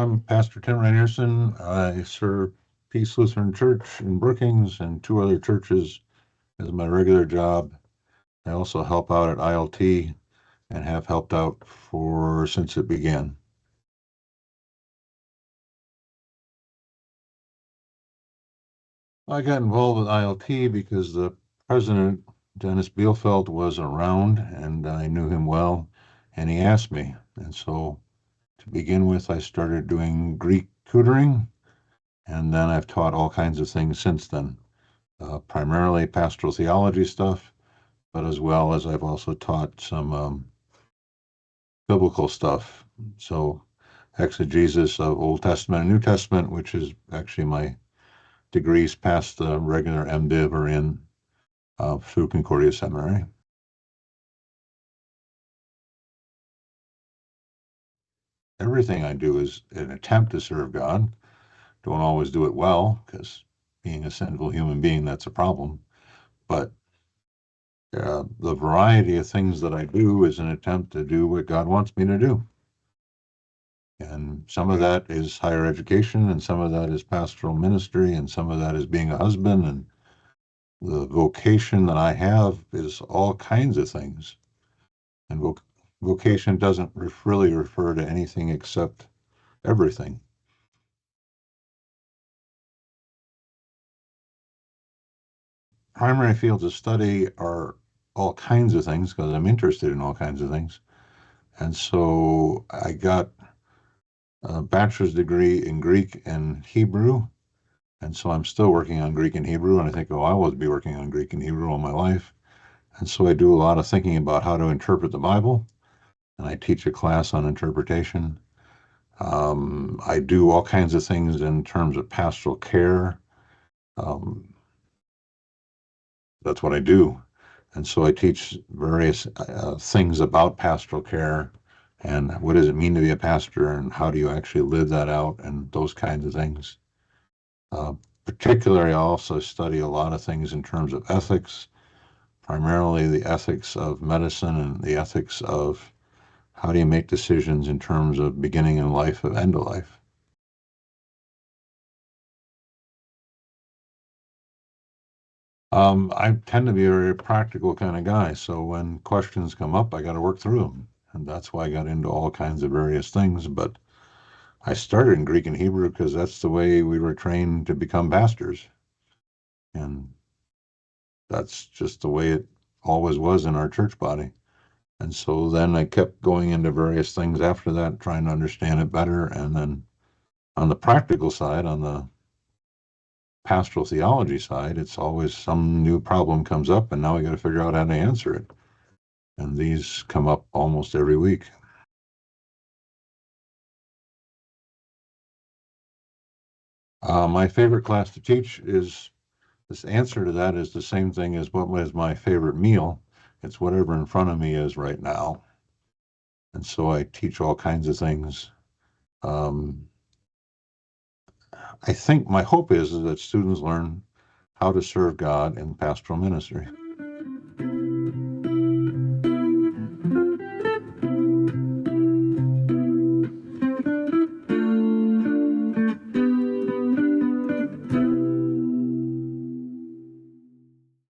I'm Pastor Tim Rynearson. I serve Peace Lutheran Church in Brookings and two other churches as my regular job. I also help out at ILT and have helped out since it began. I got involved with ILT because the president, Dennis Bielefeld, was around and I knew him well, and he asked me. And so to begin with, I started doing Greek tutoring, and then I've taught all kinds of things since then, primarily pastoral theology stuff, but as well as I've also taught some biblical stuff. So exegesis of Old Testament and New Testament, which is actually my degrees past the regular MDiv or in through Concordia Seminary. Everything I do is an attempt to serve God. Don't always do it well, because being a sinful human being, that's a problem. But the variety of things that I do is an attempt to do what God wants me to do. And some of that is higher education, and some of that is pastoral ministry, and some of that is being a husband. And the vocation that I have is all kinds of things. And vocation doesn't really refer to anything except everything. Primary fields of study are all kinds of things because I'm interested in all kinds of things. And so I got a bachelor's degree in Greek and Hebrew. And so I'm still working on Greek and Hebrew. And I think, I will be working on Greek and Hebrew all my life. And so I do a lot of thinking about how to interpret the Bible. And I teach a class on interpretation. I do all kinds of things in terms of pastoral care. That's what I do. And so I teach various things about pastoral care and what does it mean to be a pastor and how do you actually live that out and those kinds of things. Particularly, I also study a lot of things in terms of ethics, primarily the ethics of medicine and the ethics of how do you make decisions in terms of beginning in life and end of life. I tend to be a very practical kind of guy, so when questions come up, I got to work through them. And that's why I got into all kinds of various things. But I started in Greek and Hebrew because that's the way we were trained to become pastors. And that's just the way it always was in our church body. And so then I kept going into various things after that, trying to understand it better. And then on the practical side, on the pastoral theology side, it's always some new problem comes up, and now we got to figure out how to answer it. And these come up almost every week. My favorite class to teach is, this answer to that is the same thing as what was my favorite meal. It's whatever in front of me is right now. And so I teach all kinds of things. I think my hope is that students learn how to serve God in pastoral ministry.